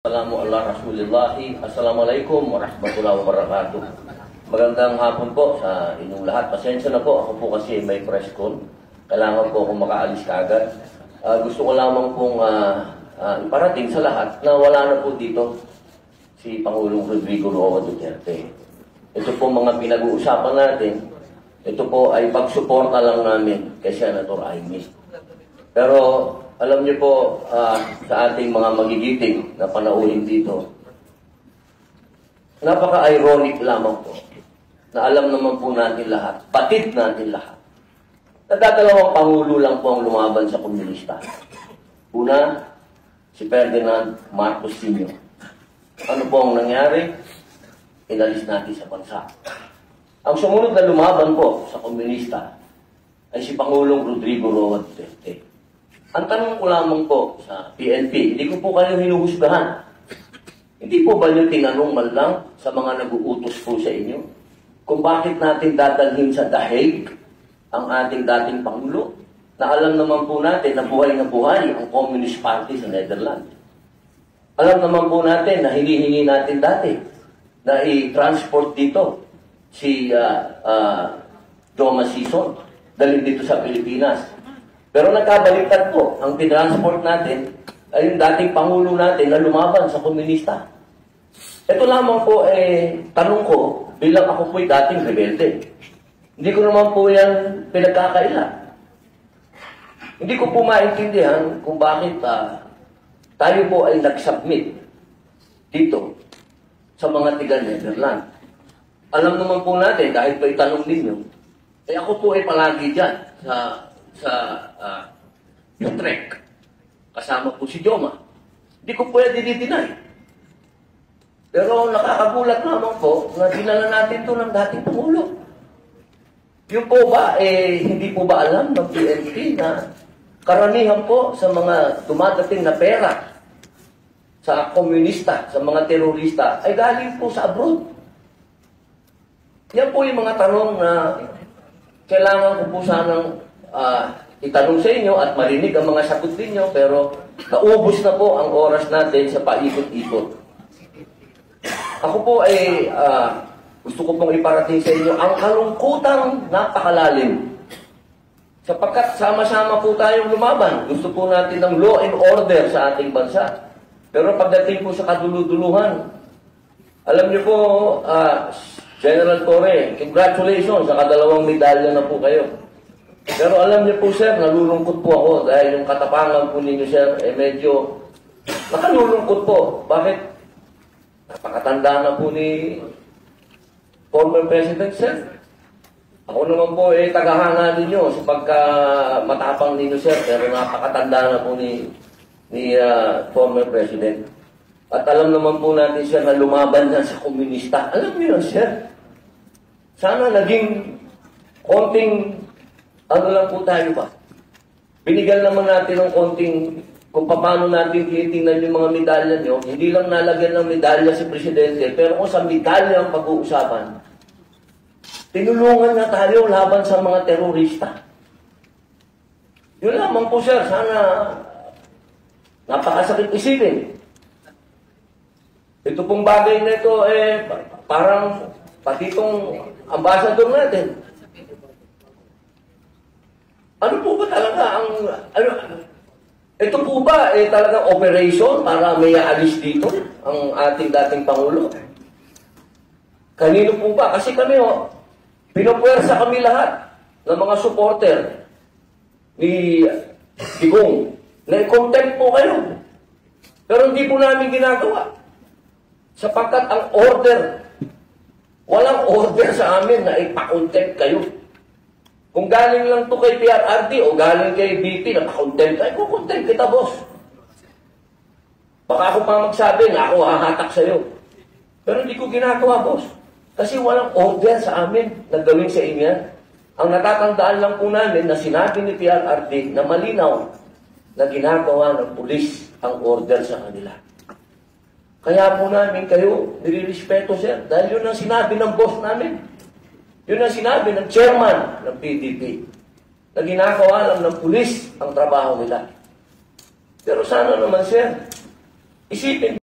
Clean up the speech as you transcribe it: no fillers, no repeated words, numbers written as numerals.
Assalamu ala Rasulillahi. Assalamualaikum warahmatullahi wabarakatuh. Magandang hapon po sa inyong lahat. Pasensya na po, ako po kasi may press con. Kailangan po akong makaalis kaagad. Gusto ko lamang pong iparating sa lahat na wala na po dito si Pangulong Rodrigo Roa Duterte. Ito po mga pinag-uusapan natin. Ito po ay pagsuporta lang namin kay Senator Amy. Pero alam niyo po, sa ating mga magigiting na panauhin dito, napaka-ironic lamang po na alam naman po natin lahat, batid natin lahat, nagdadalawang pangulo lang po ang lumaban sa komunista. Una, si Ferdinand Marcos Sr. Ano po ang nangyari? Inalis natin sa bansa. Ang sumunod na lumaban po sa komunista ay si Pangulong Rodrigo Roa Duterte. Ang tanong ko lamang po sa PNP, hindi ko po kayo hinuhusgahan. Hindi po ba nyo tinanong man lang sa mga nag-uutos po sa inyo kung bakit natin dadalhin sa Dahig ang ating dating Pangulo na alam naman po natin na buhay ang Communist Party sa Netherlands. Alam naman po natin na hinihingi natin dati na i-transport dito si Joma Sison, dalhin dito sa Pilipinas. Pero nagkabaliktad po, ang tinransport natin ay yung dating Pangulo natin na lumaban sa komunista. Ito lamang po, tanong ko, bilang ako po'y dating rebelde. Hindi ko naman po yan pinagkakaila. Hindi ko po maintindihan kung bakit tayo po ay nag-submit dito sa mga tiga-Netherlands. Alam naman po natin, dahil pa itanong ninyo, ako po ay palagi dyan sa Utrecht. Kasama po si Joma. Hindi ko pwede dinay. Pero nakakagulat naman po na dinala natin to ng dating Pangulo. Yung po ba, hindi po ba alam ng PNP na karamihan po sa mga dumadating na pera sa komunista, sa mga terorista, ay galing po sa abroad. Yan po yung mga tanong na kailangan ko po sanang itanong sa inyo at marinig ang mga sagot ninyo, pero naubos na po ang oras natin sa paikot-ikot. Ako po ay gusto ko pong iparating sa inyo ang kalungkutang napakalalim. Sapagkat sama-sama po tayong lumaban. Gusto po natin ng law and order sa ating bansa. Pero pagdating po sa kaduluduluhan, alam niyo po, General Torre, congratulations, sa kadalawang medalya na po kayo. Pero alam niyo po, sir, nalulungkot po ako dahil yung katapangan po ninyo, sir, medyo nakalulungkot po. Bakit? Napakatanda na po ni former President, sir. Ako naman po, tagahanga ninyo sa pagka-matapang ninyo, sir, pero napakatanda na po ni former President. At alam naman po natin, sir, na lumaban na sa komunista. Alam niyo yun, sir. Sana naging konting ano lang po tayo ba? Binigyan naman natin ng konting kung paano natin tinitingnan yung mga medalya nyo. Hindi lang nalagyan ng medalya si Presidente, pero kung sa medalya ang pag-uusapan, tinulungan na tayo laban sa mga terorista. Yun lamang po, sir. Sana napakasakit isipin. Ito pong bagay na ito, parang pati itong ambassador natin. Ano po ba talaga ang, ito po ba talagang operation para may aalis dito ang ating dating Pangulo? Kanino po ba? Kasi kami, pinupwersa kami lahat ng mga supporter ni Digong. Na-contempt po kayo. Pero hindi po namin ginagawa. Sapagkat ang order, walang order sa amin na ipa-contempt kayo. Kung galing lang to kay PRRD o galing kay BP na pa-contempt, ay kukontempt kita, boss. Baka ako pa magsabi na ako hahatak sa'yo. Pero hindi ko ginagawa, boss. Kasi walang order sa amin na gawin sa inyo. Ang natatandaan lang po namin na sinabi ni PRRD na malinaw na ginagawa ng pulis ang order sa kanila. Kaya po namin kayo nilirespeto, sir. Dahil yun ang sinabi ng boss namin. Yun ang sinabi ng chairman ng PDP na ginagawa lang ng pulis ang trabaho nila. Pero sana naman, sir, isipin